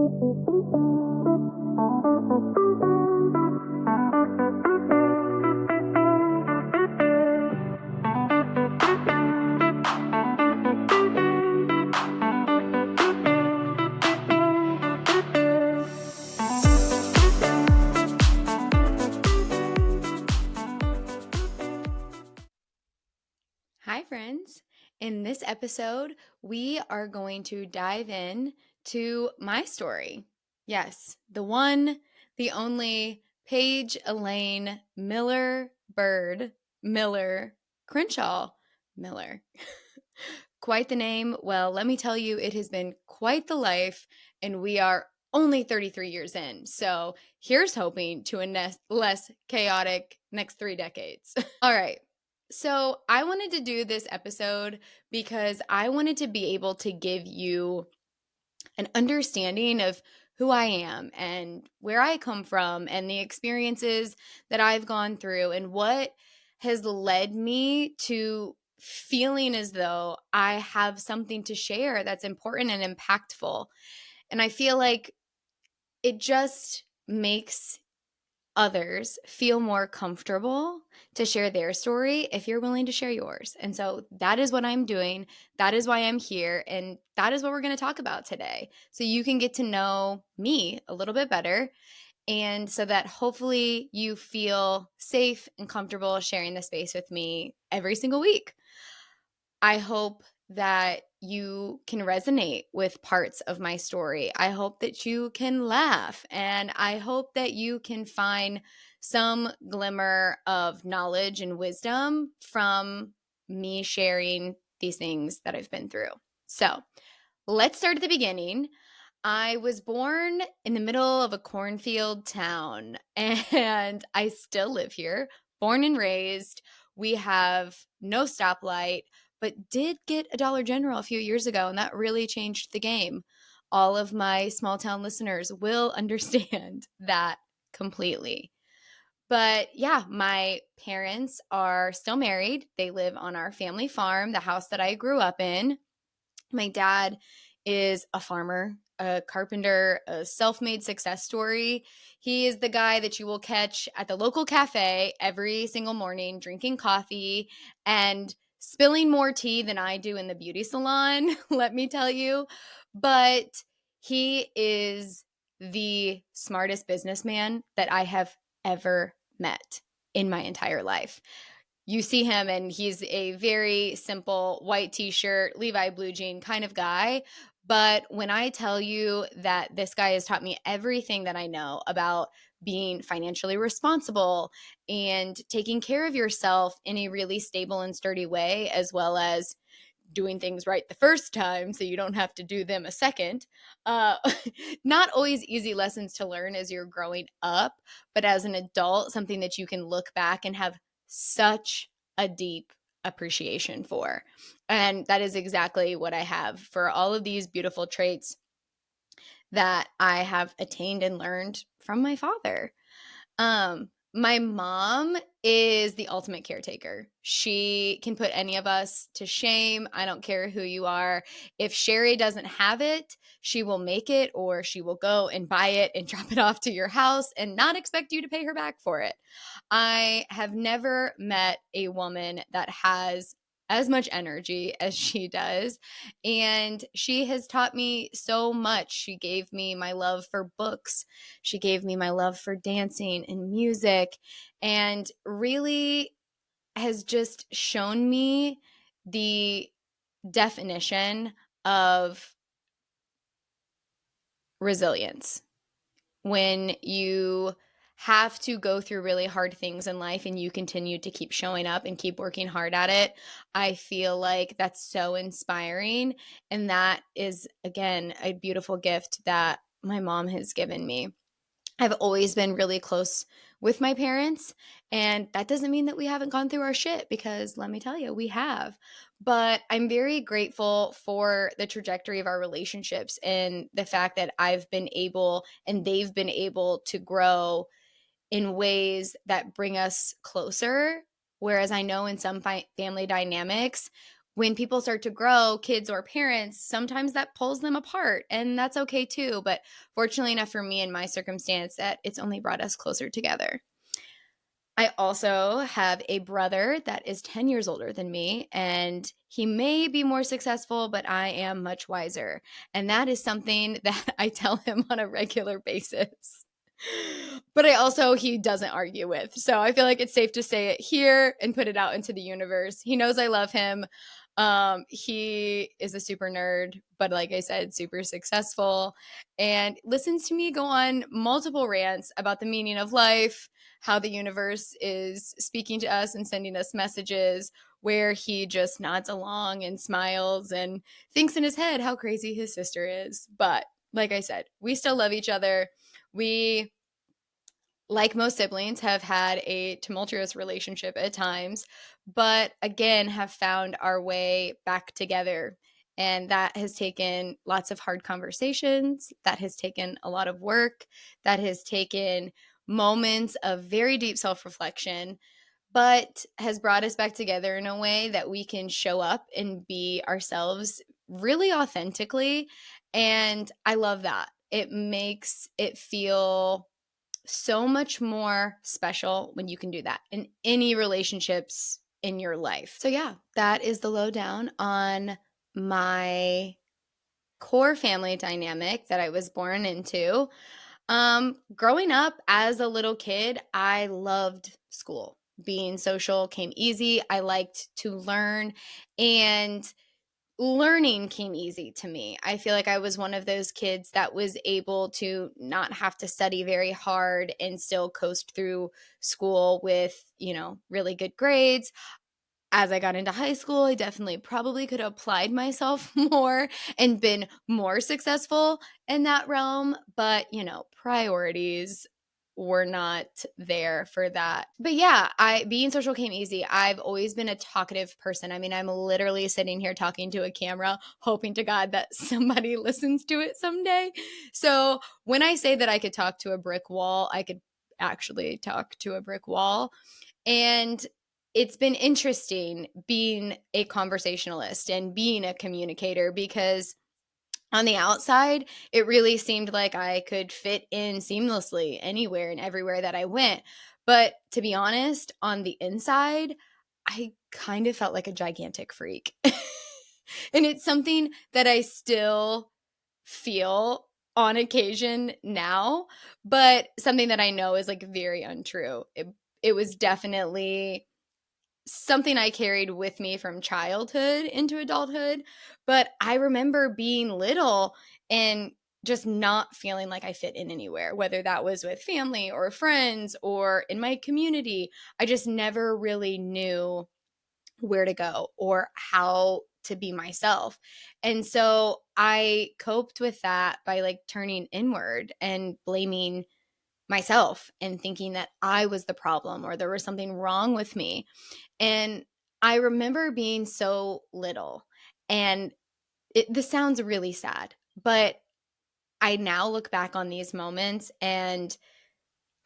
Hi, friends. In this episode, we are going to dive in to my story. Yes, the one, the only Paige Elaine Miller Bird Miller Crenshaw Miller. Quite the name. Well, let me tell you, it has been quite the life, and we are only 33 years in. So here's hoping to a less chaotic next 3 decades. All right. So I wanted to do this episode because I wanted to be able to give you an understanding of who I am and where I come from and the experiences that I've gone through and what has led me to feeling as though I have something to share that's important and impactful. And I feel like it just makes others feel more comfortable to share their story if you're willing to share yours. And so that is what I'm doing. That is why I'm here. And that is what we're going to talk about today. So you can get to know me a little bit better. And so that hopefully you feel safe and comfortable sharing the space with me every single week. I hope that you can resonate with parts of my story. I hope that you can laugh, and I hope that you can find some glimmer of knowledge and wisdom from me sharing these things that I've been through. So let's start at the beginning. I was born in the middle of a cornfield town, and I still live here, born and raised. We have no stoplight, but did get a Dollar General a few years ago, and that really changed the game. All of my small town listeners will understand that completely. But yeah, my parents are still married. They live on our family farm, the house that I grew up in. My dad is a farmer, a carpenter, a self-made success story. He is the guy that you will catch at the local cafe every single morning drinking coffee and spilling more tea than I do in the beauty salon, let me tell you. But he is the smartest businessman that I have ever met in my entire life. You see him and he's a very simple white t-shirt, Levi blue jean kind of guy. But when I tell you that this guy has taught me everything that I know about being financially responsible and taking care of yourself in a really stable and sturdy way, as well as doing things right the first time so you don't have to do them a second. Uh, Not always easy lessons to learn as you're growing up, but as an adult, something that you can look back and have such a deep appreciation for. And that is exactly what I have for all of these beautiful traits that I have attained and learned from my father. My mom is the ultimate caretaker. She can put any of us to shame. I don't care who you are. If Sherry doesn't have it, she will make it or she will go and buy it and drop it off to your house and not expect you to pay her back for it. I have never met a woman that has as much energy as she does. And she has taught me so much. She gave me my love for books. She gave me my love for dancing and music, and really has just shown me the definition of resilience. When you have to go through really hard things in life and you continue to keep showing up and keep working hard at it, I feel like that's so inspiring. And that is, again, a beautiful gift that my mom has given me. I've always been really close with my parents, and that doesn't mean that we haven't gone through our shit, because let me tell you, we have. But I'm very grateful for the trajectory of our relationships and the fact that I've been able and they've been able to grow in ways that bring us closer. Whereas I know in some family dynamics, when people start to grow, kids or parents, sometimes that pulls them apart, and that's okay too. But fortunately enough for me in my circumstance, that it's only brought us closer together. I also have a brother that is 10 years older than me, and he may be more successful, but I am much wiser. And that is something that I tell him on a regular basis. But he doesn't argue with. So I feel like it's safe to say it here and put it out into the universe. He knows I love him. He is a super nerd, but like I said, super successful, and listens to me go on multiple rants about the meaning of life, how the universe is speaking to us and sending us messages, where he just nods along and smiles and thinks in his head how crazy his sister is. But like I said, we still love each other. We, like most siblings, have had a tumultuous relationship at times, but again, have found our way back together. And that has taken lots of hard conversations. That has taken a lot of work. That has taken moments of very deep self reflection, but has brought us back together in a way that we can show up and be ourselves really authentically. And I love that. It makes it feel so much more special when you can do that in any relationships in your life. So, yeah, that is the lowdown on my core family dynamic that I was born into. Growing up as a little kid, I loved school. Being social came easy. I liked to learn, and learning came easy to me. I feel like I was one of those kids that was able to not have to study very hard and still coast through school with, really good grades. As I got into high school, I definitely probably could have applied myself more and been more successful in that realm. But, priorities were not there for that. But yeah, being social came easy. I've always been a talkative person. I mean, I'm literally sitting here talking to a camera, hoping to God that somebody listens to it someday. So when I say that I could talk to a brick wall, I could actually talk to a brick wall. And it's been interesting being a conversationalist and being a communicator, because on the outside, it really seemed like I could fit in seamlessly anywhere and everywhere that I went. But to be honest, on the inside, I kind of felt like a gigantic freak. And it's something that I still feel on occasion now, but something that I know is like very untrue. It was definitely something I carried with me from childhood into adulthood. But I remember being little and just not feeling like I fit in anywhere, whether that was with family or friends or in my community. I just never really knew where to go or how to be myself. And so I coped with that by like turning inward and blaming myself and thinking that I was the problem or there was something wrong with me. And I remember being so little, and this sounds really sad, but I now look back on these moments and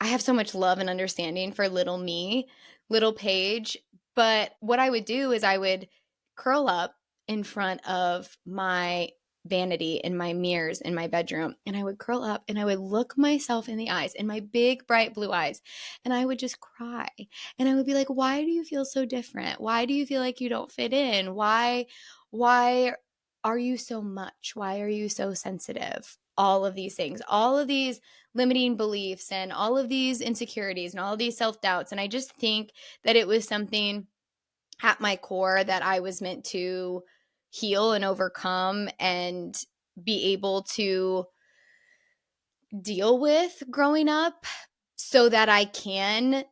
I have so much love and understanding for little me, little Paige. But what I would do is I would curl up in front of my vanity in my mirrors in my bedroom, and I would curl up and I would look myself in the eyes, in my big bright blue eyes, and I would just cry. And I would be like, why do you feel so different? Why do you feel like you don't fit in? Why are you so much? Why are you so sensitive? All of these things, all of these limiting beliefs and all of these insecurities and all of these self-doubts. And I just think that it was something at my core that I was meant to heal and overcome and be able to deal with growing up, so that I can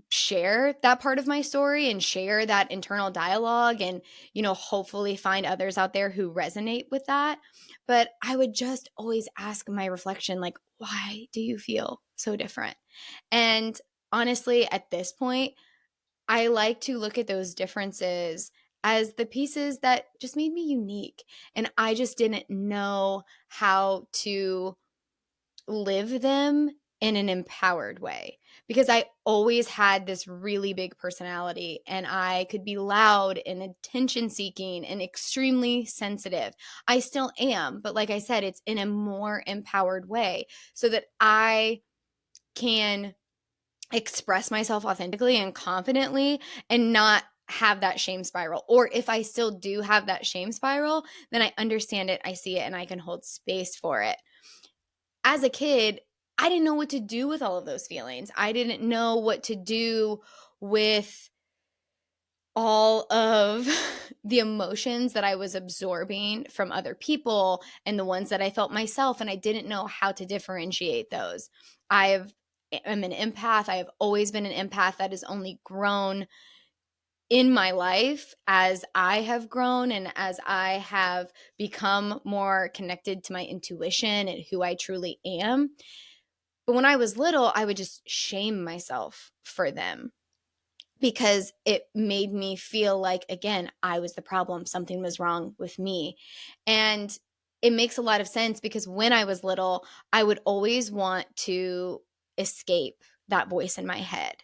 share that part of my story and share that internal dialogue and, hopefully find others out there who resonate with that. But I would just always ask my reflection, like, why do you feel so different? And honestly, at this point, I like to look at those differences as the pieces that just made me unique. And I just didn't know how to live them in an empowered way, because I always had this really big personality and I could be loud and attention seeking and extremely sensitive. I still am, but like I said, it's in a more empowered way so that I can express myself authentically and confidently and not have that shame spiral. Or if I still do have that shame spiral, then I understand it, I see it, and I can hold space for it. As a kid, I didn't know what to do with all of those feelings. I didn't know what to do with all of the emotions that I was absorbing from other people and the ones that I felt myself. And I didn't know how to differentiate those. I'm an empath. I have always been an empath. That has only grown in my life as I have grown and as I have become more connected to my intuition and who I truly am. But when I was little, I would just shame myself for them because it made me feel like, again, I was the problem. Something was wrong with me. And it makes a lot of sense because when I was little, I would always want to escape that voice in my head.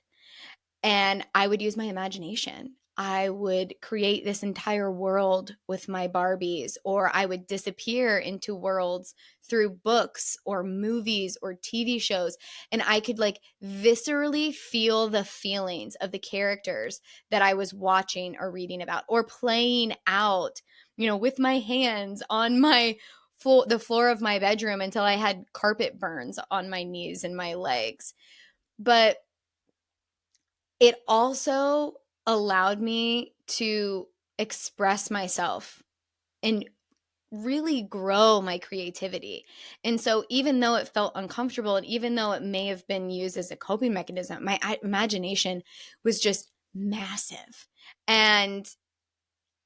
And I would use my imagination. I would create this entire world with my Barbies, or I would disappear into worlds through books or movies or TV shows. And I could like viscerally feel the feelings of the characters that I was watching or reading about or playing out, with my hands on the floor of my bedroom until I had carpet burns on my knees and my legs. But it also allowed me to express myself and really grow my creativity. And so even though it felt uncomfortable and even though it may have been used as a coping mechanism, my imagination was just massive. And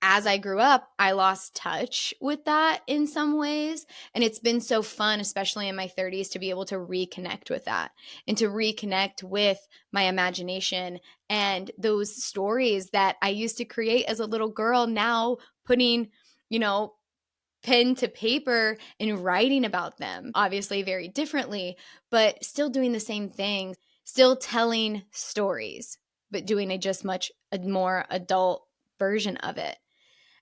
as I grew up, I lost touch with that in some ways. And it's been so fun, especially in my 30s, to be able to reconnect with that and to reconnect with my imagination and those stories that I used to create as a little girl, now putting, pen to paper and writing about them, obviously very differently, but still doing the same thing, still telling stories, but doing a more adult version of it.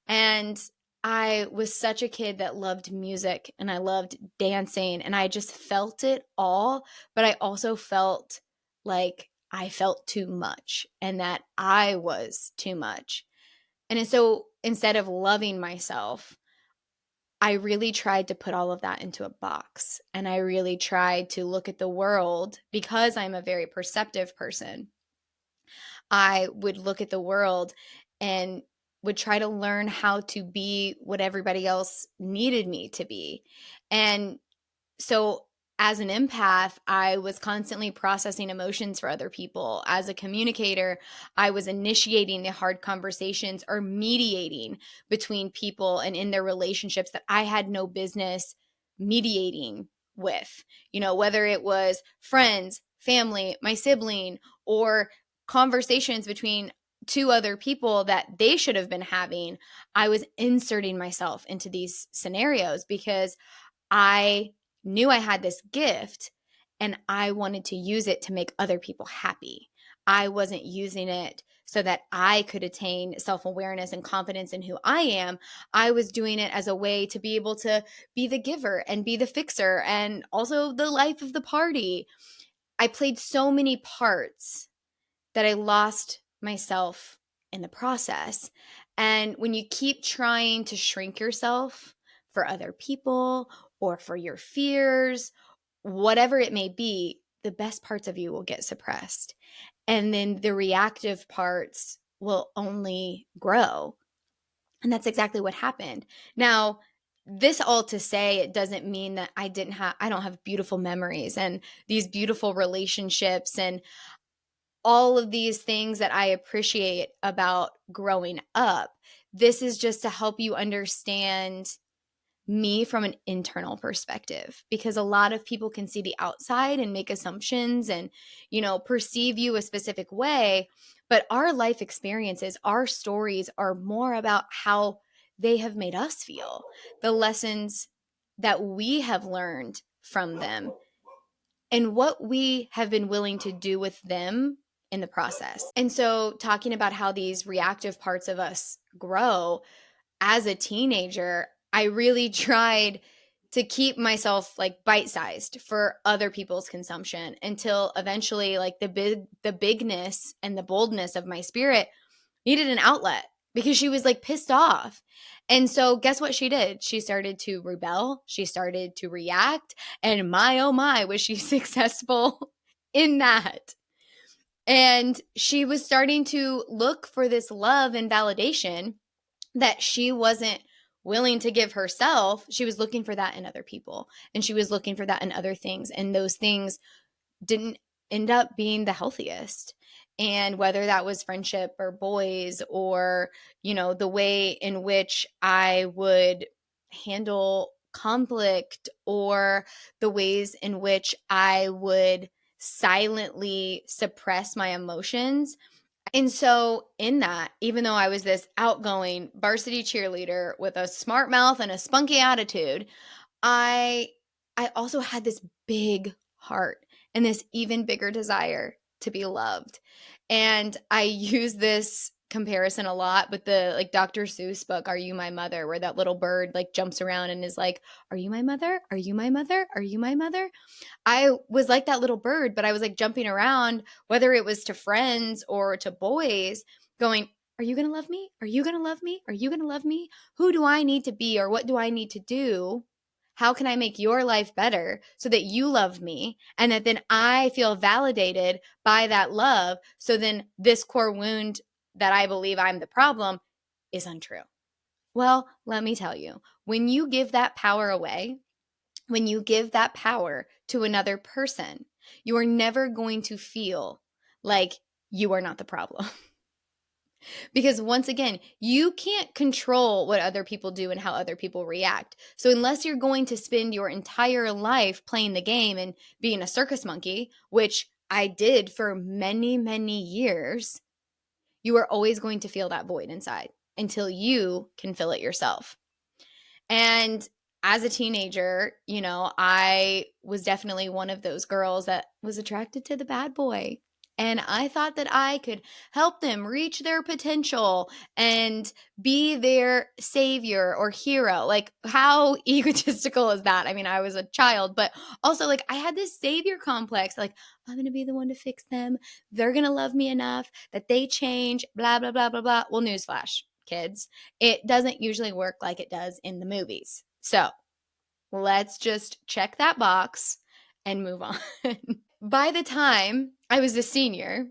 And I was such a kid that loved music and I loved dancing and I just felt it all, but I also felt like I felt too much and that I was too much. And so instead of loving myself, I really tried to put all of that into a box. And I really tried to look at the world because I'm a very perceptive person. I would look at the world and would try to learn how to be what everybody else needed me to be. And so as an empath, I was constantly processing emotions for other people. As a communicator, I was initiating the hard conversations or mediating between people and in their relationships that I had no business mediating with, whether it was friends, family, my sibling, or conversations between two other people that they should have been having. I was inserting myself into these scenarios because I knew I had this gift and I wanted to use it to make other people happy. I wasn't using it so that I could attain self-awareness and confidence in who I am. I was doing it as a way to be able to be the giver and be the fixer and also the life of the party. I played so many parts that I lost myself in the process. And when you keep trying to shrink yourself for other people or for your fears, whatever it may be, the best parts of you will get suppressed. And then the reactive parts will only grow. And that's exactly what happened. Now, this all to say, it doesn't mean that I don't have beautiful memories and these beautiful relationships and all of these things that I appreciate about growing up. This is just to help you understand me from an internal perspective, because a lot of people can see the outside and make assumptions and, perceive you a specific way. But our life experiences, our stories are more about how they have made us feel, the lessons that we have learned from them. and what we have been willing to do with them in the process. And so, talking about how these reactive parts of us grow as a teenager, I really tried to keep myself like bite-sized for other people's consumption until eventually like the bigness and the boldness of my spirit needed an outlet because she was like pissed off. And so guess what she did? She started to rebel, she started to react, and my oh my was she successful in that. And she was starting to look for this love and validation that she wasn't willing to give herself. She was looking for that in other people, and she was looking for that in other things, and those things didn't end up being the healthiest. And whether that was friendship or boys or, the way in which I would handle conflict or the ways in which I would silently suppress my emotions. And so, in that, even though I was this outgoing varsity cheerleader with a smart mouth and a spunky attitude, I I also had this big heart and this even bigger desire to be loved. And I use this comparison a lot with the like Dr. Seuss book Are You My Mother, where that little bird like jumps around and is like, "Are you my mother? Are you my mother? Are you my mother?" I was like that little bird, but I was like jumping around, whether it was to friends or to boys, going, "Are you going to love me? Are you going to love me? Are you going to love me? Who do I need to be or what do I need to do? How can I make your life better so that you love me and that then I feel validated by that love? So then this core wound that I believe I'm the problem is untrue." Well, let me tell you, when you give that power away, when you give that power to another person, you are never going to feel like you are not the problem. Because once again, you can't control what other people do and how other people react. So, unless you're going to spend your entire life playing the game and being a circus monkey, which I did for many, many years, you are always going to feel that void inside until you can fill it yourself. And as a teenager, I was definitely one of those girls that was attracted to the bad boy. And I thought that I could help them reach their potential and be their savior or hero. Like, how egotistical is that? I mean, I was a child, but also, like, I had this savior complex. Like, I'm going to be the one to fix them. They're going to love me enough that they change, blah, blah, blah, blah, blah. Well, newsflash, kids, it doesn't usually work like it does in the movies. So let's just check that box and move on. By the time I was a senior,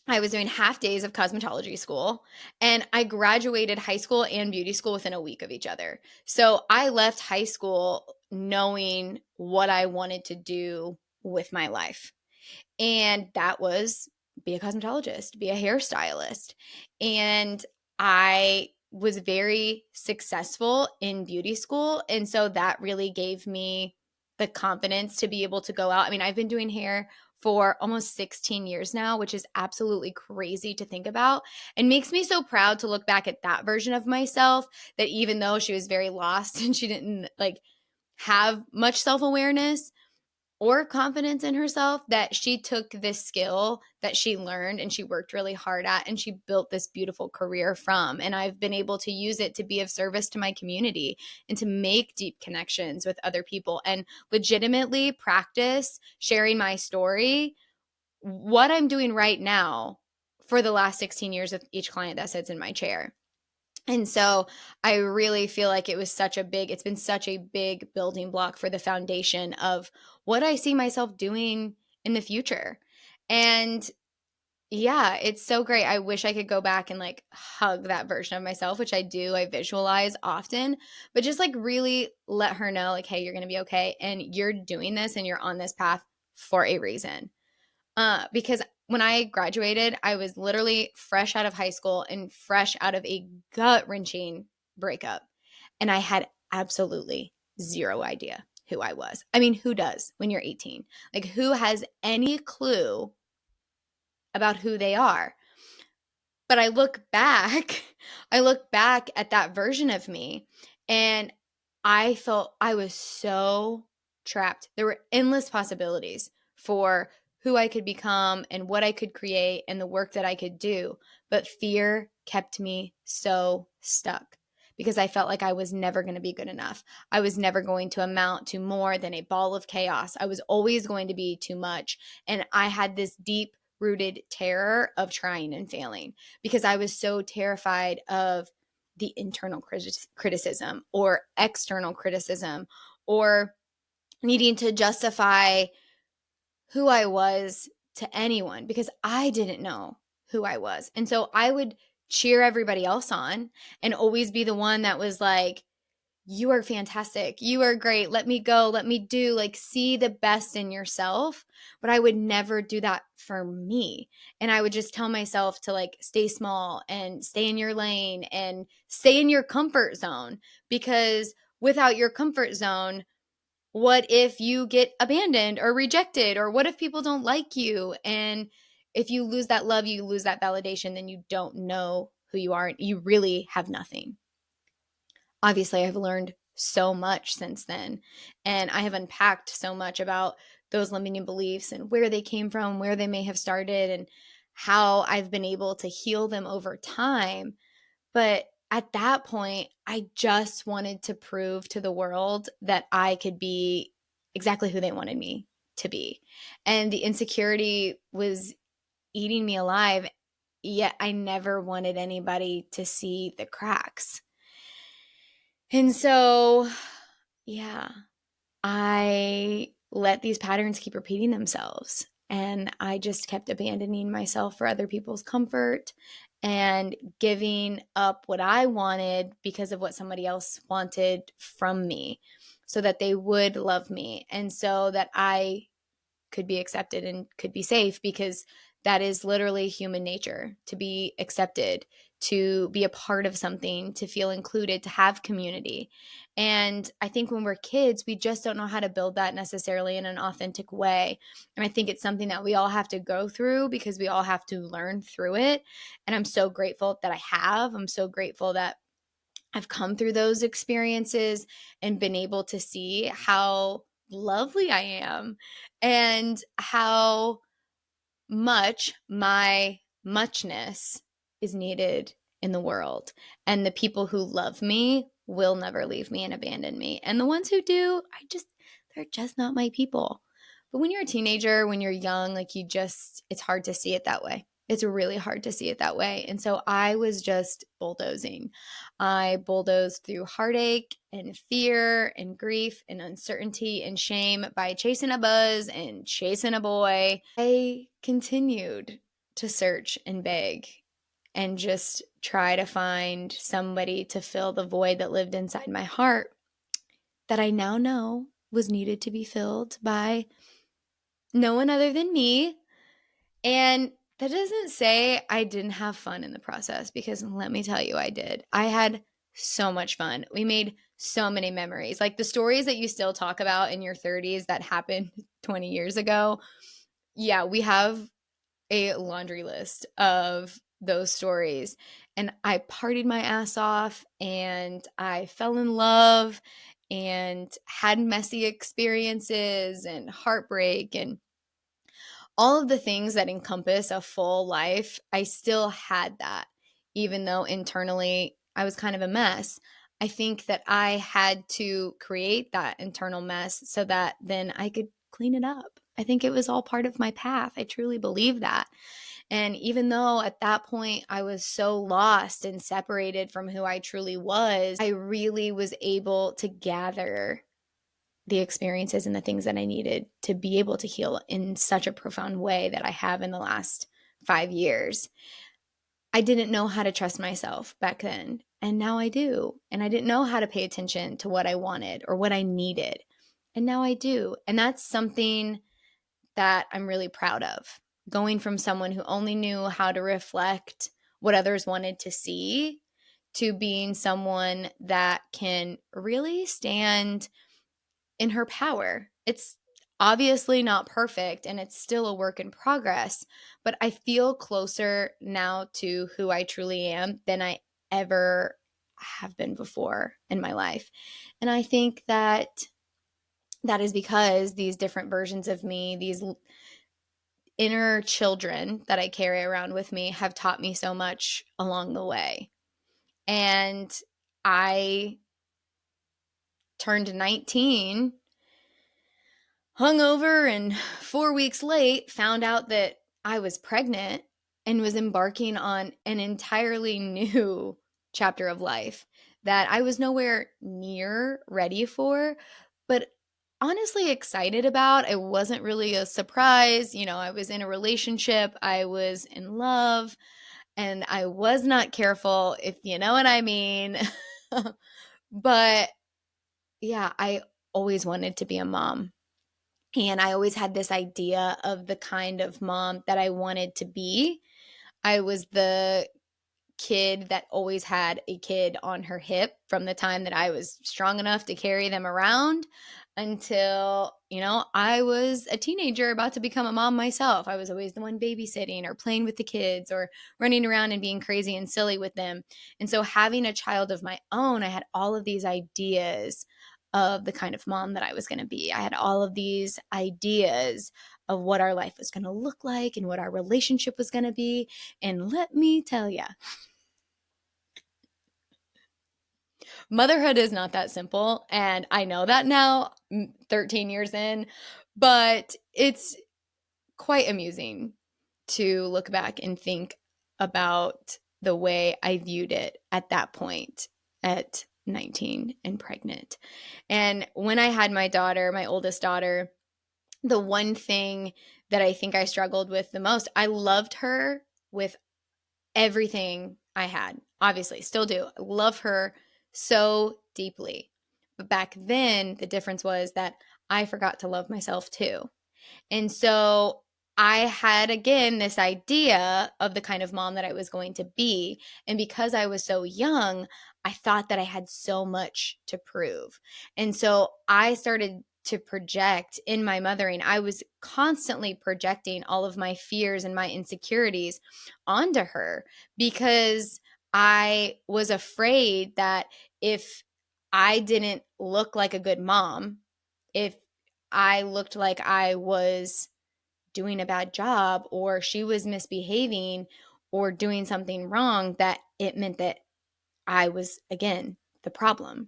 I was doing half days of cosmetology school, and I graduated high school and beauty school within a week of each other. So I left high school knowing what I wanted to do with my life. And that was be a cosmetologist, be a hairstylist. And I was very successful in beauty school. And so that really gave me the confidence to be able to go out. I mean, I've been doing hair for almost 16 years now, which is absolutely crazy to think about and makes me so proud to look back at that version of myself, that even though she was very lost and she didn't like have much self-awareness or confidence in herself, that she took this skill that she learned and she worked really hard at and she built this beautiful career from. And I've been able to use it to be of service to my community and to make deep connections with other people and legitimately practice sharing my story, what I'm doing right now, for the last 16 years with each client that sits in my chair. And so I really feel like it's been such a big building block for the foundation of what I see myself doing in the future. And yeah, it's so great. I wish I could go back and like hug that version of myself, which I do. I visualize often, but just like really let her know, like, hey, you're going to be okay. And you're doing this and you're on this path for a reason. Because when I graduated, I was literally fresh out of high school and fresh out of a gut wrenching breakup. And I had absolutely zero idea who I was. I mean, who does when you're 18? Like, who has any clue about who they are? But I look back at that version of me, and I felt I was so trapped. There were endless possibilities for who I could become and what I could create and the work that I could do. But fear kept me so stuck because I felt like I was never going to be good enough. I was never going to amount to more than a ball of chaos. I was always going to be too much. And I had this deep rooted terror of trying and failing because I was so terrified of the internal criticism or external criticism or needing to justify who I was to anyone because I didn't know who I was. And so I would cheer everybody else on and always be the one that was like, you are fantastic. You are great. Let me go. Let me do, like, see the best in yourself. But I would never do that for me. And I would just tell myself to, like, stay small and stay in your lane and stay in your comfort zone, because without your comfort zone, what if you get abandoned or rejected? Or what if people don't like you? And if you lose that love, you lose that validation, then you don't know who you are. You really have nothing. Obviously, I've learned so much since then. And I have unpacked so much about those limiting beliefs and where they came from, where they may have started, and how I've been able to heal them over time. But at that point, I just wanted to prove to the world that I could be exactly who they wanted me to be. And the insecurity was eating me alive, yet I never wanted anybody to see the cracks. And so, yeah, I let these patterns keep repeating themselves. And I just kept abandoning myself for other people's comfort and giving up what I wanted because of what somebody else wanted from me, so that they would love me and so that I could be accepted and could be safe, because that is literally human nature, to be accepted, to be a part of something, to feel included, to have community. And I think when we're kids, we just don't know how to build that necessarily in an authentic way. And I think it's something that we all have to go through because we all have to learn through it. And I'm so grateful that I have. I'm so grateful that I've come through those experiences and been able to see how lovely I am and how much my muchness is needed in the world. And the people who love me will never leave me and abandon me. And the ones who do, they're just not my people. But when you're a teenager, when you're young, like, it's hard to see it that way. It's really hard to see it that way. And so I was just bulldozing. I bulldozed through heartache and fear and grief and uncertainty and shame by chasing a buzz and chasing a boy. I continued to search and beg and just try to find somebody to fill the void that lived inside my heart, that I now know was needed to be filled by no one other than me. And that doesn't say I didn't have fun in the process, because let me tell you, I did. I had so much fun. We made so many memories. Like the stories that you still talk about in your 30s that happened 20 years ago. Yeah, we have a laundry list of those stories. And I partied my ass off and I fell in love and had messy experiences and heartbreak and all of the things that encompass a full life. I still had that, even though internally I was kind of a mess. I think that I had to create that internal mess so that then I could clean it up. I think it was all part of my path. I truly believe that. And even though at that point I was so lost and separated from who I truly was, I really was able to gather the experiences and the things that I needed to be able to heal in such a profound way that I have in the last 5 years. I didn't know how to trust myself back then, and now I do. And I didn't know how to pay attention to what I wanted or what I needed, and now I do. And that's something that I'm really proud of. Going from someone who only knew how to reflect what others wanted to see to being someone that can really stand in her power. It's obviously not perfect and it's still a work in progress, but I feel closer now to who I truly am than I ever have been before in my life. And I think that that is because these different versions of me, these inner children that I carry around with me, have taught me so much along the way. And I turned 19 hungover and 4 weeks late, found out that I was pregnant and was embarking on an entirely new chapter of life that I was nowhere near ready for, but honestly excited about. It wasn't really a surprise. You know, I was in a relationship, I was in love, and I was not careful, if you know what I mean. But yeah, I always wanted to be a mom. And I always had this idea of the kind of mom that I wanted to be. I was the kid that always had a kid on her hip from the time that I was strong enough to carry them around until, I was a teenager about to become a mom myself. I was always the one babysitting or playing with the kids or running around and being crazy and silly with them. And so having a child of my own, I had all of these ideas of the kind of mom that I was going to be. I had all of these ideas of what our life was going to look like and what our relationship was going to be. And let me tell you, motherhood is not that simple. And I know that now, 13 years in, but it's quite amusing to look back and think about the way I viewed it at that point at 19 and pregnant. And when I had my daughter, my oldest daughter, the one thing that I think I struggled with the most, I loved her with everything I had. Obviously, still do. I love her so deeply. But back then, the difference was that I forgot to love myself too. And so I had, again, this idea of the kind of mom that I was going to be. And because I was so young, I thought that I had so much to prove. And so I started to project in my mothering. I was constantly projecting all of my fears and my insecurities onto her because I was afraid that if I didn't look like a good mom, if I looked like I was doing a bad job or she was misbehaving or doing something wrong, that it meant that I was, again, the problem,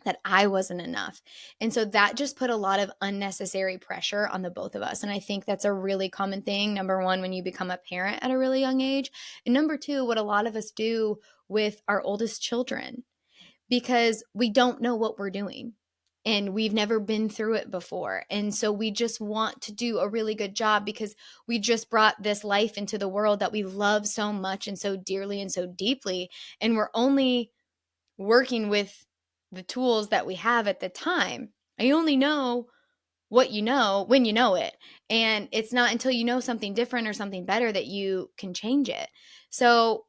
that I wasn't enough. And so that just put a lot of unnecessary pressure on the both of us. And I think that's a really common thing. Number one, when you become a parent at a really young age. And number two, what a lot of us do with our oldest children, because we don't know what we're doing and we've never been through it before. And so we just want to do a really good job because we just brought this life into the world that we love so much and so dearly and so deeply. And we're only working with the tools that we have at the time. I only know what you know when you know it. And it's not until you know something different or something better that you can change it. So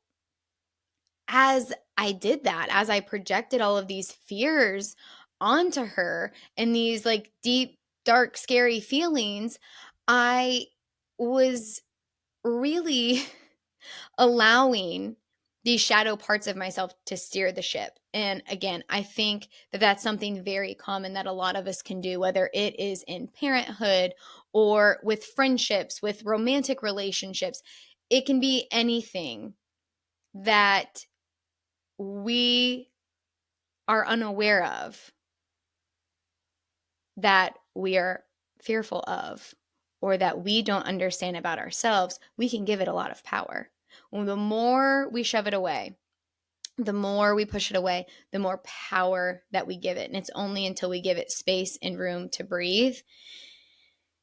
as I did that, as I projected all of these fears onto her and these like deep, dark, scary feelings, I was really allowing these shadow parts of myself to steer the ship. And again, I think that that's something very common that a lot of us can do, whether it is in parenthood or with friendships, with romantic relationships. It can be anything that we are unaware of, that we are fearful of, or that we don't understand about ourselves. We can give it a lot of power. Well, the more we shove it away, the more we push it away, the more power that we give it. And it's only until we give it space and room to breathe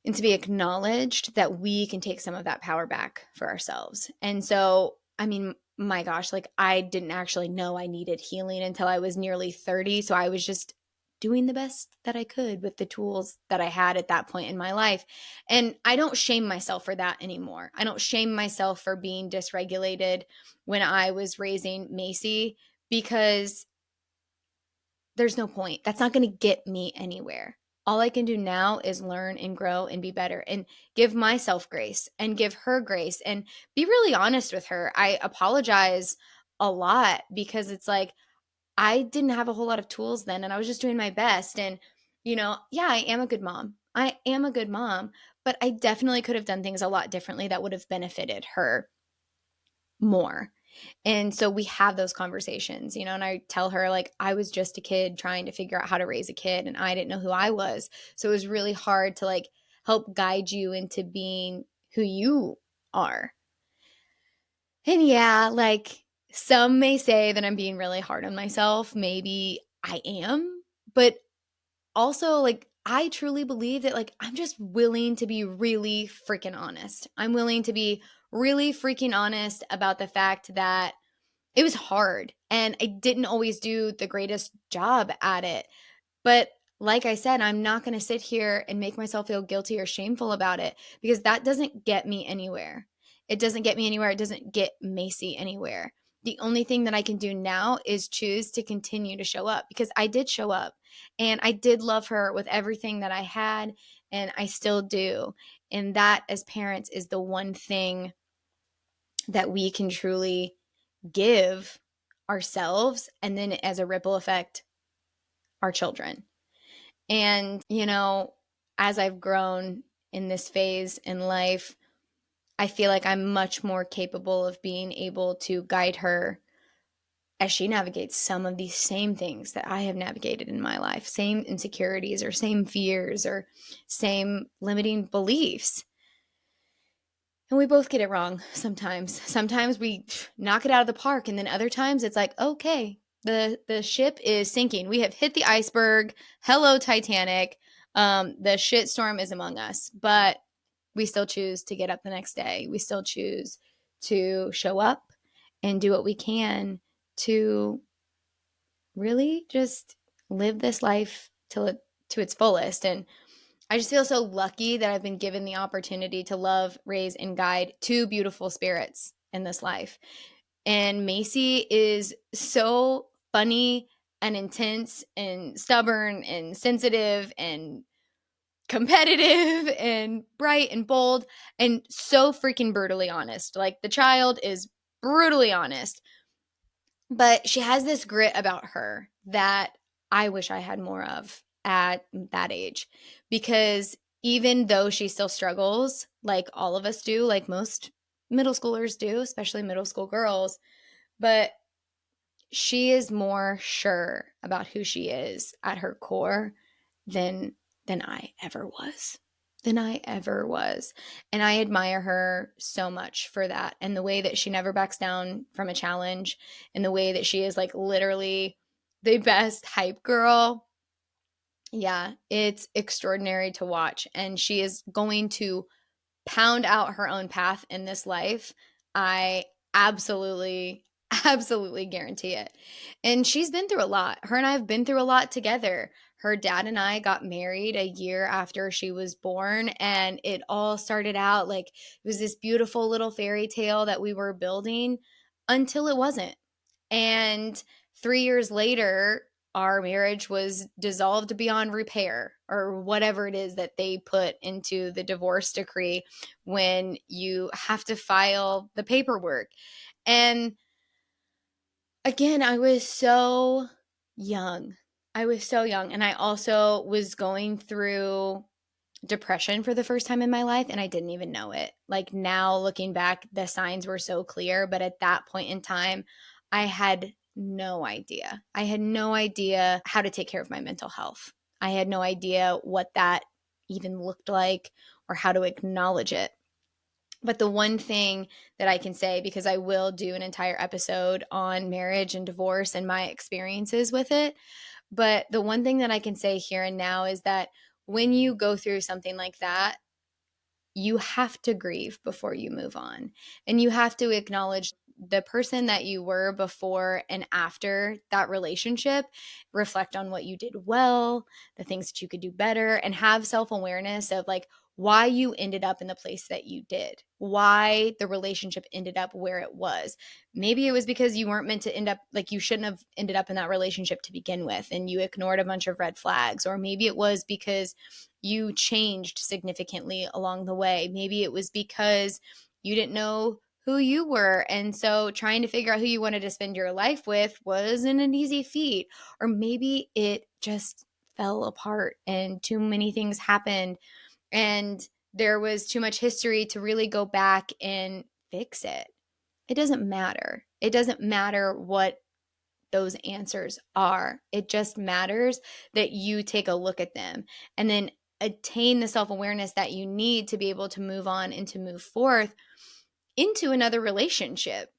and to be acknowledged that we can take some of that power back for ourselves. And so, I mean, my gosh, like I didn't actually know I needed healing until I was nearly 30. So I was just doing the best that I could with the tools that I had at that point in my life. And I don't shame myself for that anymore. I don't shame myself for being dysregulated when I was raising Macy, because there's no point. That's not going to get me anywhere. All I can do now is learn and grow and be better and give myself grace and give her grace and be really honest with her. I apologize a lot because it's like I didn't have a whole lot of tools then and I was just doing my best. And Yeah, I am a good mom. I am a good mom, but I definitely could have done things a lot differently that would have benefited her more. And so we have those conversations, and I tell her, like, I was just a kid trying to figure out how to raise a kid, and I didn't know who I was. So it was really hard to, like, help guide you into being who you are. And yeah, like, some may say that I'm being really hard on myself. Maybe I am, but also, like, I truly believe that, like, I'm just willing to be really freaking honest. I'm willing to be really freaking honest about the fact that it was hard and I didn't always do the greatest job at it. But like I said, I'm not going to sit here and make myself feel guilty or shameful about it, because that doesn't get me anywhere. It doesn't get me anywhere. It doesn't get Macy anywhere. The only thing that I can do now is choose to continue to show up, because I did show up and I did love her with everything that I had, and I still do. And that, as parents, is the one thing that we can truly give ourselves, and then as a ripple effect, our children. And, as I've grown in this phase in life, I feel like I'm much more capable of being able to guide her as she navigates some of these same things that I have navigated in my life, same insecurities or same fears or same limiting beliefs. And we both get it wrong sometimes. Sometimes we knock it out of the park, and then other times it's like, okay, the ship is sinking. We have hit the iceberg. Hello, Titanic. The shit storm is among us, but we still choose to get up the next day. We still choose to show up and do what we can to really just live this life to its fullest. And I just feel so lucky that I've been given the opportunity to love, raise, and guide two beautiful spirits in this life. And Macy is so funny and intense and stubborn and sensitive and competitive and bright and bold and so freaking brutally honest. Like, the child is brutally honest, but she has this grit about her that I wish I had more of at that age, because even though she still struggles, like all of us do, like most middle schoolers do, especially middle school girls, but she is more sure about who she is at her core than than I ever was. Than I ever was. And I admire her so much for that, and the way that she never backs down from a challenge, and the way that she is, like, literally the best hype girl. Yeah, it's extraordinary to watch, and she is going to pound out her own path in this life. I absolutely, absolutely guarantee it. And she's been through a lot. Her and I have been through a lot together. Her dad and I got married a year after she was born, and it all started out like it was this beautiful little fairy tale that we were building until it wasn't. And 3 years later, our marriage was dissolved beyond repair, or whatever it is that they put into the divorce decree when you have to file the paperwork. And again, I was so young. I was so young. And I also was going through depression for the first time in my life, and I didn't even know it. Like, now looking back, the signs were so clear, but at that point in time, I had no idea. I had no idea how to take care of my mental health. I had no idea what that even looked like or how to acknowledge it. But the one thing that I can say, because I will do an entire episode on marriage and divorce and my experiences with it, but the one thing that I can say here and now is that when you go through something like that, you have to grieve before you move on. And you have to acknowledge the person that you were before and after that relationship, reflect on what you did well, the things that you could do better, and have self-awareness of, like, why you ended up in the place that you did, why the relationship ended up where it was. Maybe it was because you weren't meant to end up, like, you shouldn't have ended up in that relationship to begin with, and you ignored a bunch of red flags. Or maybe it was because you changed significantly along the way. Maybe it was because you didn't know who you were. And so trying to figure out who you wanted to spend your life with wasn't an easy feat. Or maybe it just fell apart and too many things happened and there was too much history to really go back and fix it. It doesn't matter. It doesn't matter what those answers are. It just matters that you take a look at them and then attain the self-awareness that you need to be able to move on and to move forth into another relationship.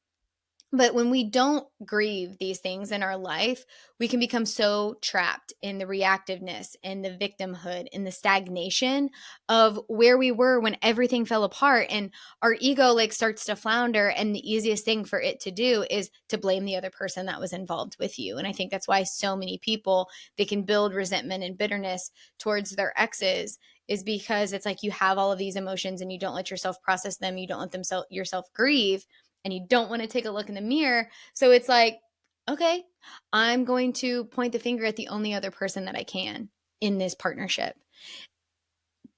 But when we don't grieve these things in our life, we can become so trapped in the reactiveness and the victimhood and the stagnation of where we were when everything fell apart, and our ego like starts to flounder, and the easiest thing for it to do is to blame the other person that was involved with you. And I think that's why so many people, they can build resentment and bitterness towards their exes, is because it's like you have all of these emotions and you don't let yourself process them, you don't let them yourself grieve, and you don't want to take a look in the mirror. So it's like, okay, I'm going to point the finger at the only other person that I can in this partnership.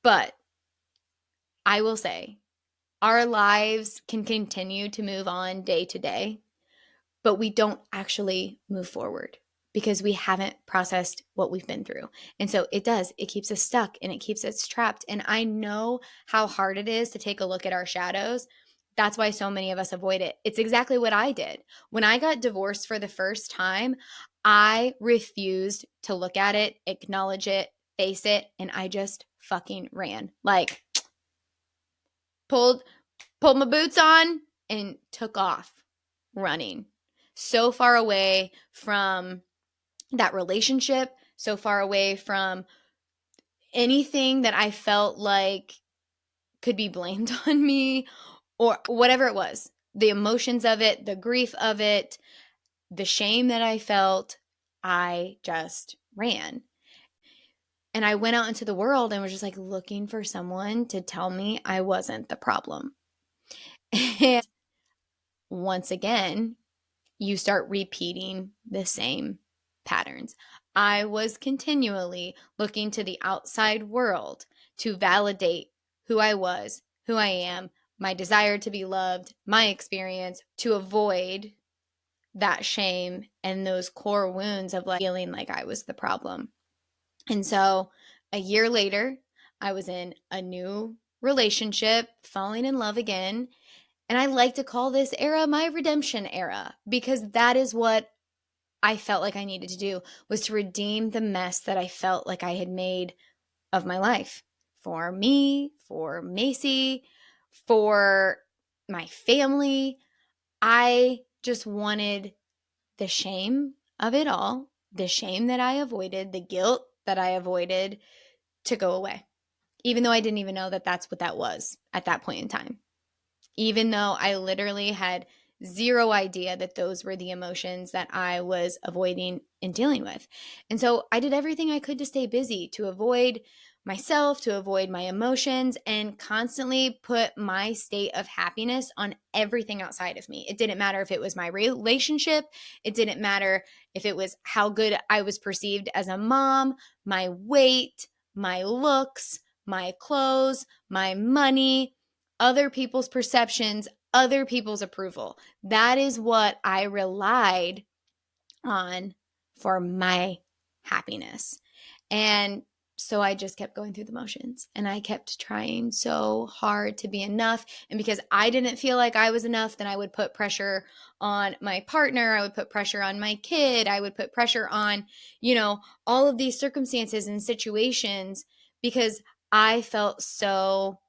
But I will say, our lives can continue to move on day to day, but we don't actually move forward because we haven't processed what we've been through. And so it keeps us stuck and it keeps us trapped. And I know how hard it is to take a look at our shadows. That's why so many of us avoid it. It's exactly what I did. When I got divorced for the first time, I refused to look at it, acknowledge it, face it, and I just fucking ran. Like pulled my boots on and took off running. So far away from that relationship, so far away from anything that I felt like could be blamed on me or whatever it was. The emotions of it, the grief of it, the shame that I felt, I just ran. And I went out into the world and was just like looking for someone to tell me I wasn't the problem. And once again, you start repeating the same patterns. I was continually looking to the outside world to validate who I was, who I am, my desire to be loved, my experience, to avoid that shame and those core wounds of like feeling like I was the problem. And so a year later, I was in a new relationship, falling in love again. And I like to call this era my redemption era because that is what I felt like I needed to do, was to redeem the mess that I felt like I had made of my life for me, for Macy, for my family. I just wanted the shame of it all, the shame that I avoided, the guilt that I avoided to go away, even though I didn't even know that that's what that was at that point in time. Even though I literally had zero idea that those were the emotions that I was avoiding and dealing with. And so I did everything I could to stay busy, to avoid myself, to avoid my emotions, and constantly put my state of happiness on everything outside of me. It didn't matter if it was my relationship, it didn't matter if it was how good I was perceived as a mom, my weight, my looks, my clothes, my money, other people's perceptions, other people's approval. That is what I relied on for my happiness. And so I just kept going through the motions and I kept trying so hard to be enough. And because I didn't feel like I was enough, then I would put pressure on my partner. I would put pressure on my kid. I would put pressure on, all of these circumstances and situations because I felt so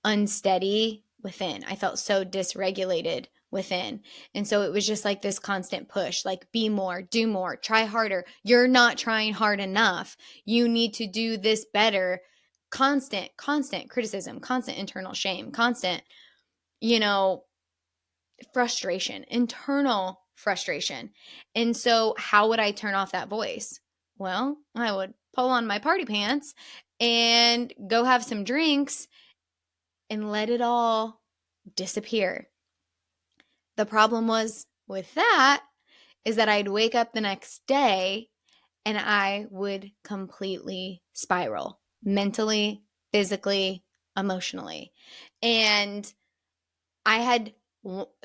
unsteady within. I felt so dysregulated within. And so it was just like this constant push, like be more, do more, try harder. You're not trying hard enough. You need to do this better. Constant criticism, constant internal shame, constant, frustration, internal frustration. And so how would I turn off that voice? Well, I would pull on my party pants and go have some drinks and let it all disappear. The problem was with that is that I'd wake up the next day and I would completely spiral mentally, physically, emotionally. And I had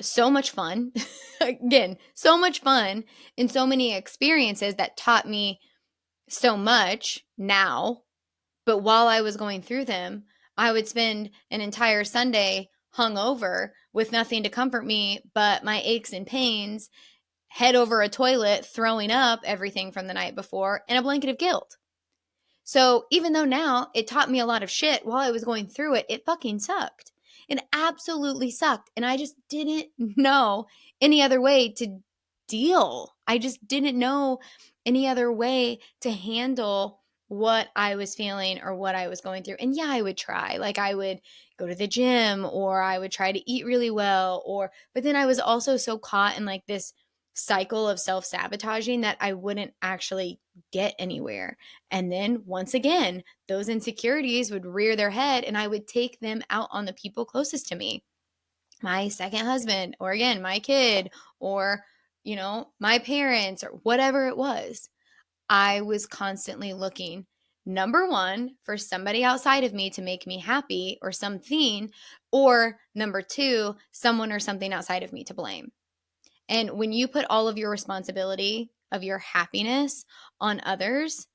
so much fun, again, so much fun and so many experiences that taught me so much now. But while I was going through them, I would spend an entire Sunday hungover with nothing to comfort me but my aches and pains, head over a toilet, throwing up everything from the night before, and a blanket of guilt. So even though now it taught me a lot of shit while I was going through it, it fucking sucked. It absolutely sucked. And I just didn't know any other way to deal. I just didn't know any other way to handle what I was feeling or what I was going through. And yeah, I would try. Like I would go to the gym or I would try to eat really well but then I was also so caught in like this cycle of self-sabotaging that I wouldn't actually get anywhere. And then once again, those insecurities would rear their head and I would take them out on the people closest to me. My second husband, or again, my kid, or, my parents, or whatever it was. I was constantly looking, number one, for somebody outside of me to make me happy or something, or number two, someone or something outside of me to blame. And when you put all of your responsibility of your happiness on others,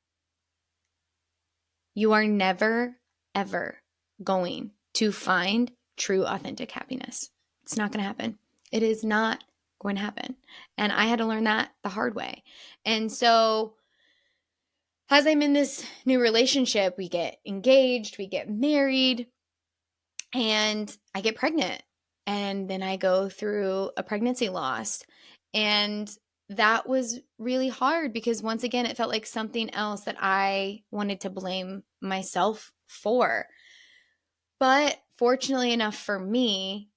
you are never, ever going to find true, authentic happiness. It's not going to happen. It is not going to happen. And I had to learn that the hard way. And so, as I'm in this new relationship, we get engaged, we get married, and I get pregnant. And then I go through a pregnancy loss. And that was really hard because once again, it felt like something else that I wanted to blame myself for. But fortunately enough for me,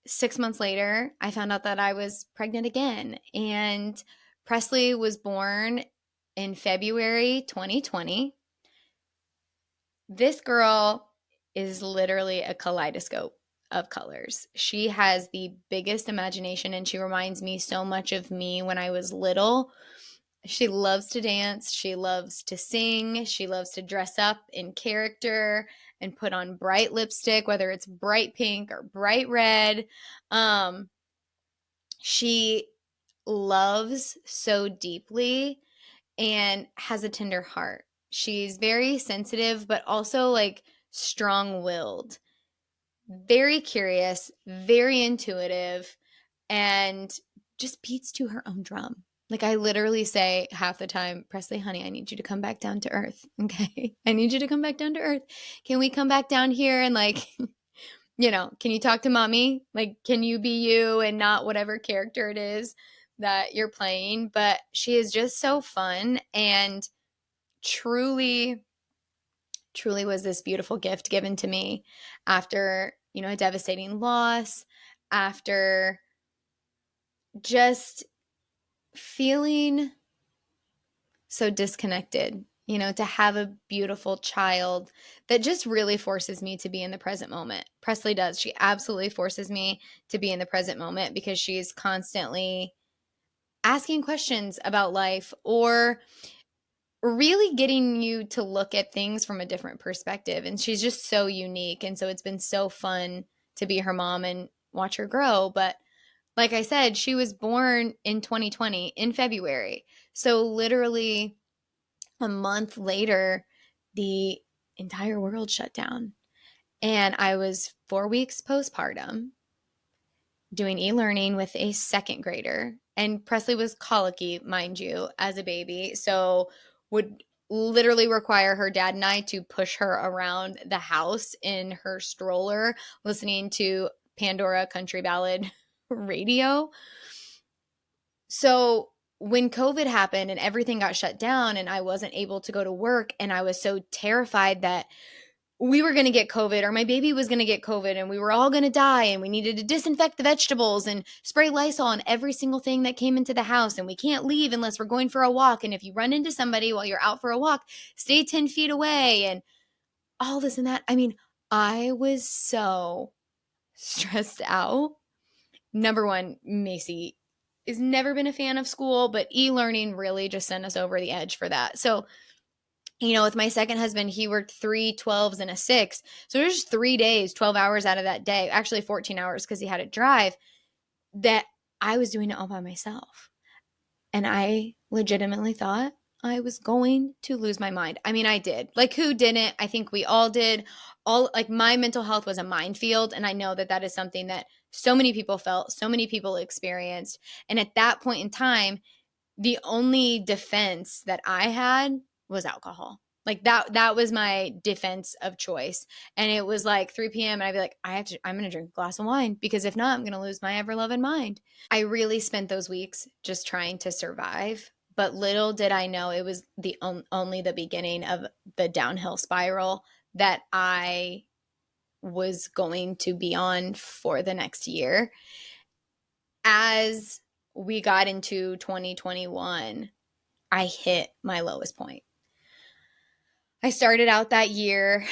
6 months later, I found out that I was pregnant again. And Presley was born in February 2020. This girl is literally a kaleidoscope of colors. She has the biggest imagination and she reminds me so much of me when I was little. She loves to dance, she loves to sing, she loves to dress up in character and put on bright lipstick, whether it's bright pink or bright red. She loves so deeply and has a tender heart. She's very sensitive, but also like strong willed, very curious, very intuitive, and just beats to her own drum. Like I literally say half the time, Presley, honey, I need you to come back down to earth. Okay. I need you to come back down to earth. Can we come back down here and like, can you talk to mommy? Like, can you be you and not whatever character it is that you're playing? But she is just so fun and truly, truly was this beautiful gift given to me after, a devastating loss, after just feeling so disconnected, to have a beautiful child that just really forces me to be in the present moment. Presley does. She absolutely forces me to be in the present moment because she's constantly asking questions about life or really getting you to look at things from a different perspective. And she's just so unique. And so it's been so fun to be her mom and watch her grow. But like I said, she was born in 2020 in February. So literally a month later, the entire world shut down. And I was 4 weeks postpartum doing e-learning with a second grader. And Presley was colicky, mind you, as a baby. So would literally require her dad and I to push her around the house in her stroller, listening to Pandora Country Ballad radio. So when COVID happened and everything got shut down and I wasn't able to go to work and I was so terrified that we were going to get COVID or my baby was going to get COVID and we were all going to die and we needed to disinfect the vegetables and spray Lysol on every single thing that came into the house and we can't leave unless we're going for a walk. And if you run into somebody while you're out for a walk, stay 10 feet away and all this and that. I mean, I was so stressed out. Number one, Macy has never been a fan of school, but e-learning really just sent us over the edge for that. So, with my second husband, he worked 3 12s and a 6. So there's just 3 days, 12 hours out of that day, actually 14 hours because he had to drive, that I was doing it all by myself. And I legitimately thought I was going to lose my mind. I mean, I did. Like, who didn't? I think we all did. Like, my mental health was a minefield. And I know that that is something that so many people felt, so many people experienced. And at that point in time, the only defense that I had was alcohol. Like that was my defense of choice. And it was like 3 p.m. and I'd be like, I'm going to drink a glass of wine because if not, I'm going to lose my ever loving mind. I really spent those weeks just trying to survive. But little did I know it was only the beginning of the downhill spiral that I was going to be on for the next year. As we got into 2021, I hit my lowest point. I started out that year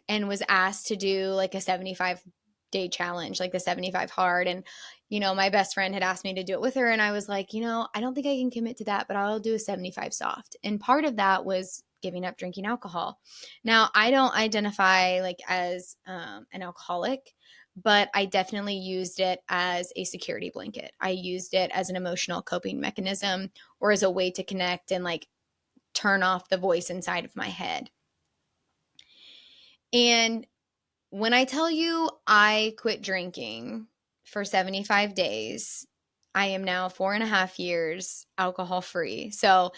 and was asked to do like a 75-day challenge, like the 75 hard. And, my best friend had asked me to do it with her. And I was like, I don't think I can commit to that, but I'll do a 75 soft. And part of that was giving up drinking alcohol. Now, I don't identify like as an alcoholic, but I definitely used it as a security blanket. I used it as an emotional coping mechanism or as a way to connect and like turn off the voice inside of my head. And when I tell you I quit drinking for 75 days, I am now 4.5 years alcohol free. So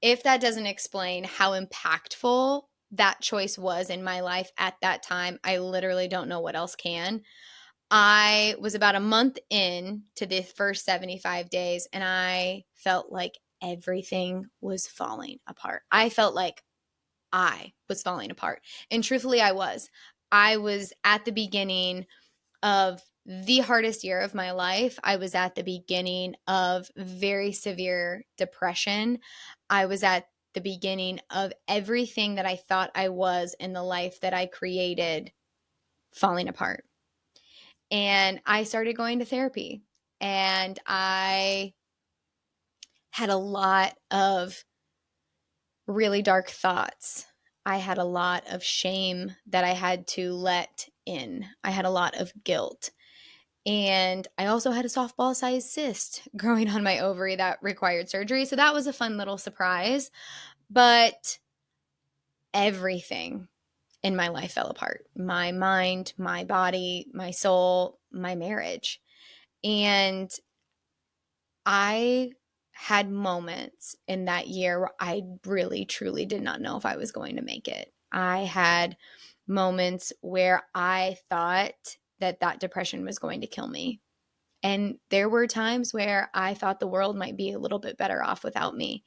if that doesn't explain how impactful that choice was in my life at that time, I literally don't know what else can. I was about a month in to the first 75 days and I felt like everything was falling apart. I felt like I was falling apart. And truthfully, I was. I was at the beginning of the hardest year of my life. I was at the beginning of very severe depression. I was at the beginning of everything that I thought I was in the life that I created falling apart. And I started going to therapy. And I had a lot of really dark thoughts. I had a lot of shame that I had to let in. I had a lot of guilt. And I also had a softball sized cyst growing on my ovary that required surgery. So that was a fun little surprise. But everything in my life fell apart: my mind, my body, my soul, my marriage. And I had moments in that year where I really, truly did not know if I was going to make it. I had moments where I thought that that depression was going to kill me. And there were times where I thought the world might be a little bit better off without me.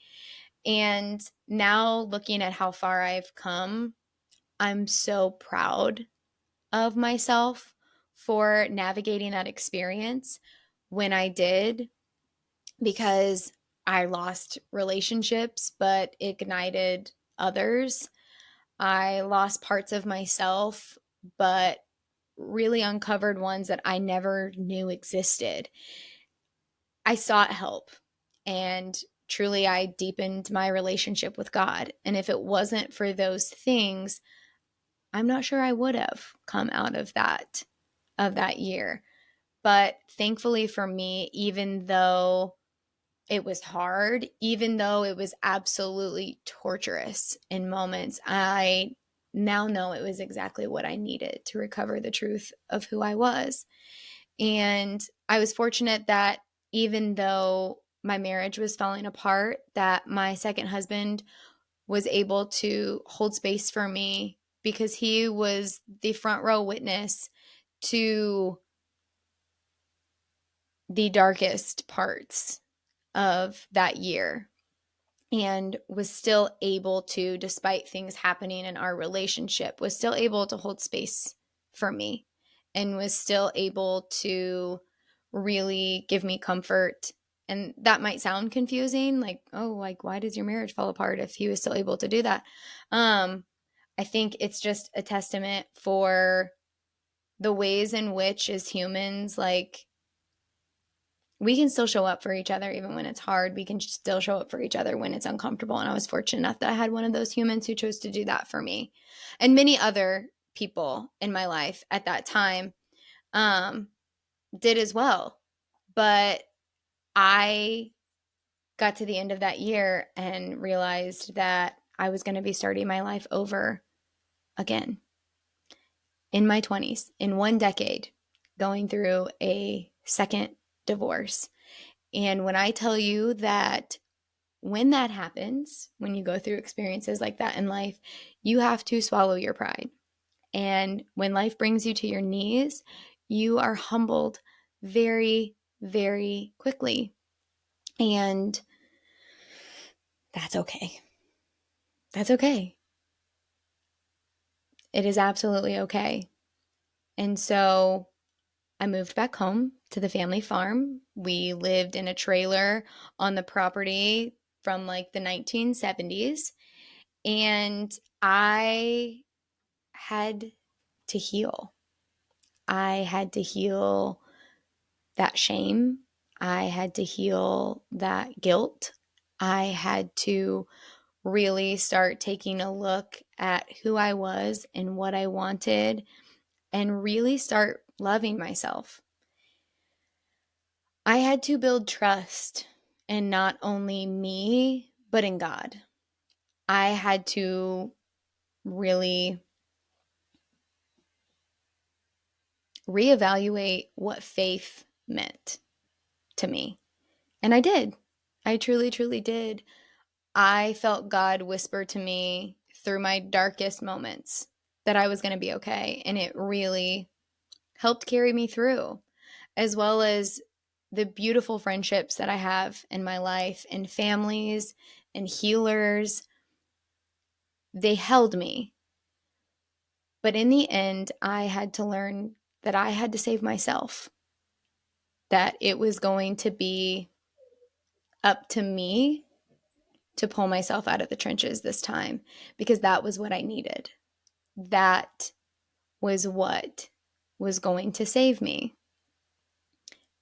And now looking at how far I've come, I'm so proud of myself for navigating that experience when I did, because I lost relationships, but ignited others. I lost parts of myself, but really uncovered ones that I never knew existed. I sought help, and truly I deepened my relationship with God. And if it wasn't for those things, I'm not sure I would have come out of that year. But thankfully for me, even though it was hard, even though it was absolutely torturous in moments, I now know it was exactly what I needed to recover the truth of who I was. And I was fortunate that even though my marriage was falling apart, that my second husband was able to hold space for me because he was the front row witness to the darkest parts of that year, and was still able to, despite things happening in our relationship, was still able to hold space for me and was still able to really give me comfort. And that might sound confusing, like, oh, like, why does your marriage fall apart if he was still able to do that? I think it's just a testament for the ways in which, as humans, like, we can still show up for each other even when it's hard. We can still show up for each other when it's uncomfortable. And I was fortunate enough that I had one of those humans who chose to do that for me, and many other people in my life at that time did as well. But I got to the end of that year and realized that I was going to be starting my life over again in my 20s, in one decade, going through a second divorce. And when I tell you that when that happens, when you go through experiences like that in life, you have to swallow your pride. And when life brings you to your knees, you are humbled very, very quickly. And that's okay. That's okay. It is absolutely okay. And so I moved back home to the family farm. We lived in a trailer on the property from like the 1970s. And I had to heal. I had to heal that shame. I had to heal that guilt. I had to really start taking a look at who I was and what I wanted and really start loving myself. I had to build trust in not only me, but in God. I had to really reevaluate what faith meant to me. And I did. I truly, truly did. I felt God whisper to me through my darkest moments that I was going to be okay. And it really helped carry me through, as well as the beautiful friendships that I have in my life and families and healers. They held me. But in the end, I had to learn that I had to save myself, that it was going to be up to me to pull myself out of the trenches this time, because that was what I needed. That was what was going to save me.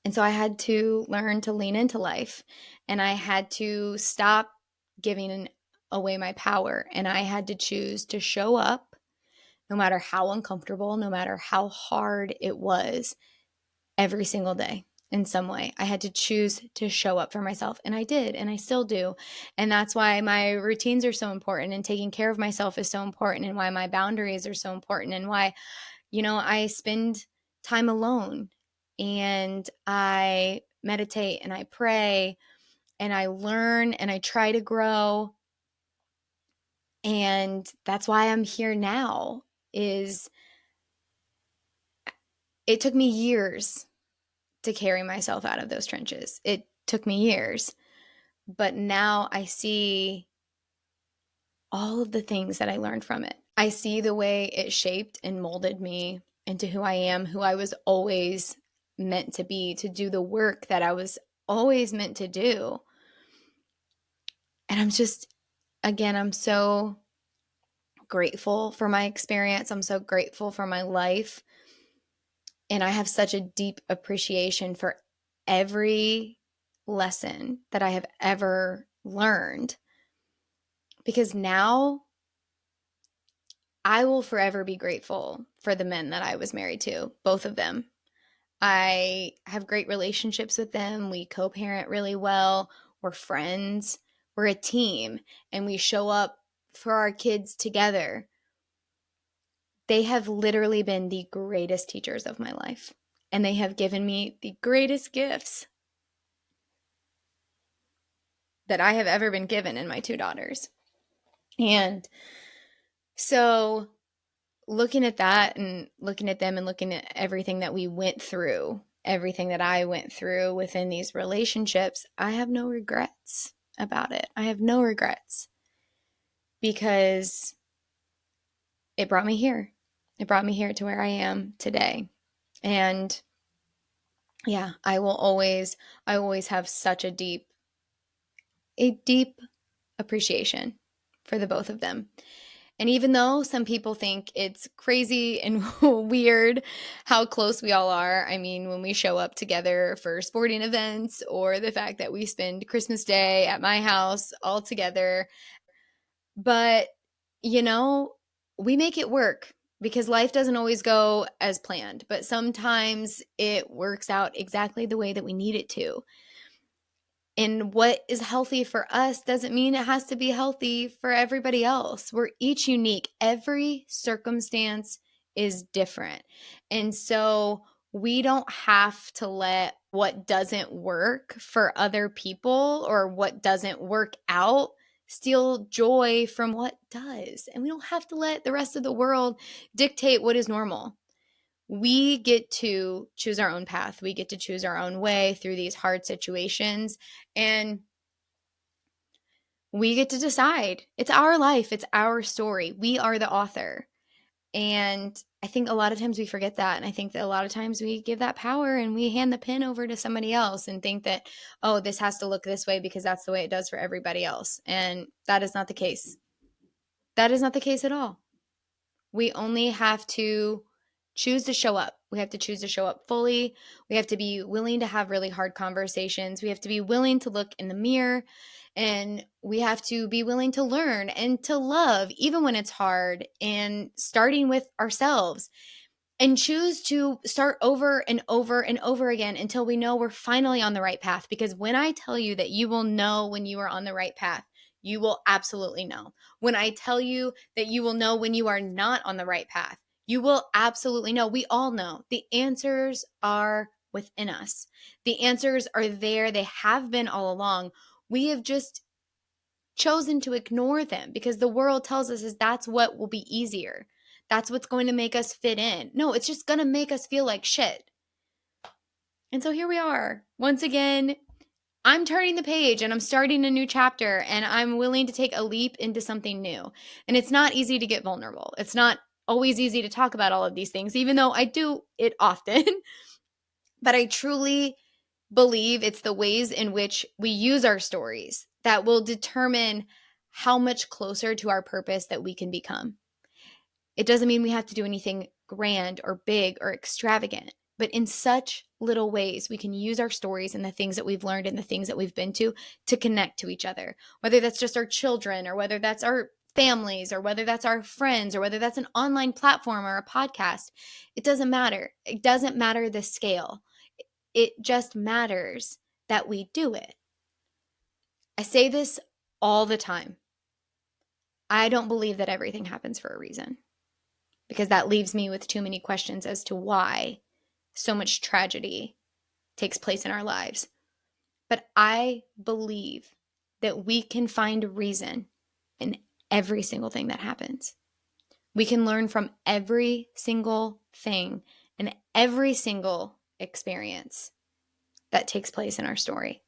And so I had to learn to lean into life, and I had to stop giving away my power, and I had to choose to show up no matter how uncomfortable, no matter how hard it was, every single day in some way. I had to choose to show up for myself, and I did, and I still do. And that's why my routines are so important, and taking care of myself is so important, and why my boundaries are so important, and why, I spend time alone and I meditate and I pray and I learn and I try to grow. And that's why I'm here now. Is it took me years to carry myself out of those trenches. It took me years. But now I see all of the things that I learned from it. I see the way it shaped and molded me into who I am, who I was always meant to be, to do the work that I was always meant to do. And I'm so grateful for my experience. I'm so grateful for my life. And I have such a deep appreciation for every lesson that I have ever learned, because now I will forever be grateful for the men that I was married to, both of them. I have great relationships with them. We co-parent really well. We're friends. We're a team, and we show up for our kids together. They have literally been the greatest teachers of my life, and they have given me the greatest gifts that I have ever been given in my two daughters. And so looking at that and looking at them and looking at everything that we went through, everything that I went through within these relationships, I have no regrets about it. I have no regrets, because it brought me here. It brought me here to where I am today. And yeah, I always have such a deep appreciation for the both of them. And even though some people think it's crazy and weird how close we all are, I mean, when we show up together for sporting events, or the fact that we spend Christmas Day at my house all together, but, we make it work, because life doesn't always go as planned, but sometimes it works out exactly the way that we need it to. And what is healthy for us doesn't mean it has to be healthy for everybody else. We're each unique. Every circumstance is different. And so we don't have to let what doesn't work for other people or what doesn't work out steal joy from what does. And we don't have to let the rest of the world dictate what is normal. We get to choose our own path. We get to choose our own way through these hard situations. And we get to decide. It's our life, it's our story. We are the author. And I think a lot of times we forget that. And I think that a lot of times we give that power and we hand the pen over to somebody else and think that, oh, this has to look this way because that's the way it does for everybody else. And that is not the case. That is not the case at all. We only have to choose to show up. We have to choose to show up fully. We have to be willing to have really hard conversations. We have to be willing to look in the mirror, and we have to be willing to learn and to love, even when it's hard, and starting with ourselves, and choose to start over and over and over again until we know we're finally on the right path. Because when I tell you that you will know when you are on the right path, you will absolutely know. When I tell you that you will know when you are not on the right path, you will absolutely know. We all know. The answers are within us. The answers are there. They have been all along. We have just chosen to ignore them because the world tells us is that's what will be easier. That's what's going to make us fit in. No, it's just going to make us feel like shit. And so here we are. Once again, I'm turning the page and I'm starting a new chapter and I'm willing to take a leap into something new. And it's not easy to get vulnerable. It's not always easy to talk about all of these things, even though I do it often. But I truly believe it's the ways in which we use our stories that will determine how much closer to our purpose that we can become. It doesn't mean we have to do anything grand or big or extravagant, but in such little ways, we can use our stories and the things that we've learned and the things that we've been to connect to each other, whether that's just our children or whether that's our families or whether that's our friends or whether that's an online platform or a podcast. It doesn't matter. It doesn't matter the scale. It just matters that we do it. I say this all the time. I don't believe that everything happens for a reason, because that leaves me with too many questions as to why so much tragedy takes place in our lives. But I believe that we can find a reason in every single thing that happens. We can learn from every single thing and every single experience that takes place in our story.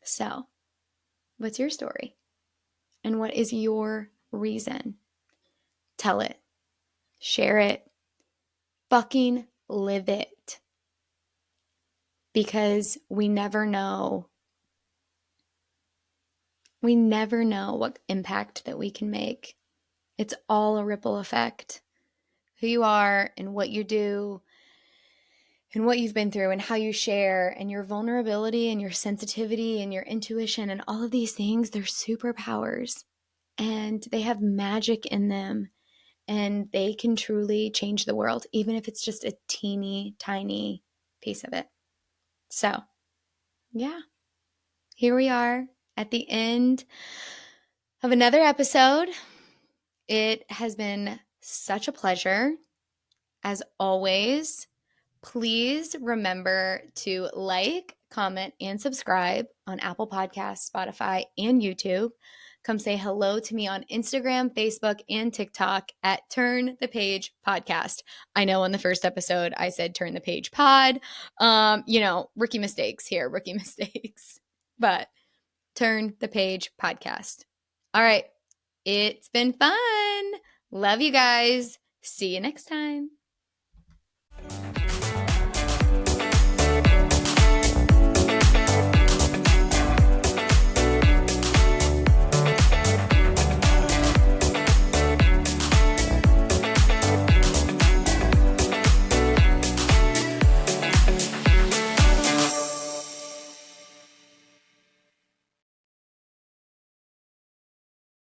So, what's your story? And what is your reason? Tell it. Share it. Fucking live it. Because we never know. We never know what impact that we can make. It's all a ripple effect. Who you are and what you do and what you've been through and how you share and your vulnerability and your sensitivity and your intuition and all of these things, they're superpowers and they have magic in them and they can truly change the world, even if it's just a teeny tiny piece of it. So, yeah, here we are at the end of another episode. It has been such a pleasure. As always, please remember to like, comment, and subscribe on Apple Podcasts, Spotify, and YouTube. Come say hello to me on Instagram, Facebook, and TikTok at Turn the Page Podcast. I know on the first episode I said Turn the Page Pod. Rookie mistakes here, rookie mistakes. But Turn the Page Podcast. All right. It's been fun. Love you guys. See you next time.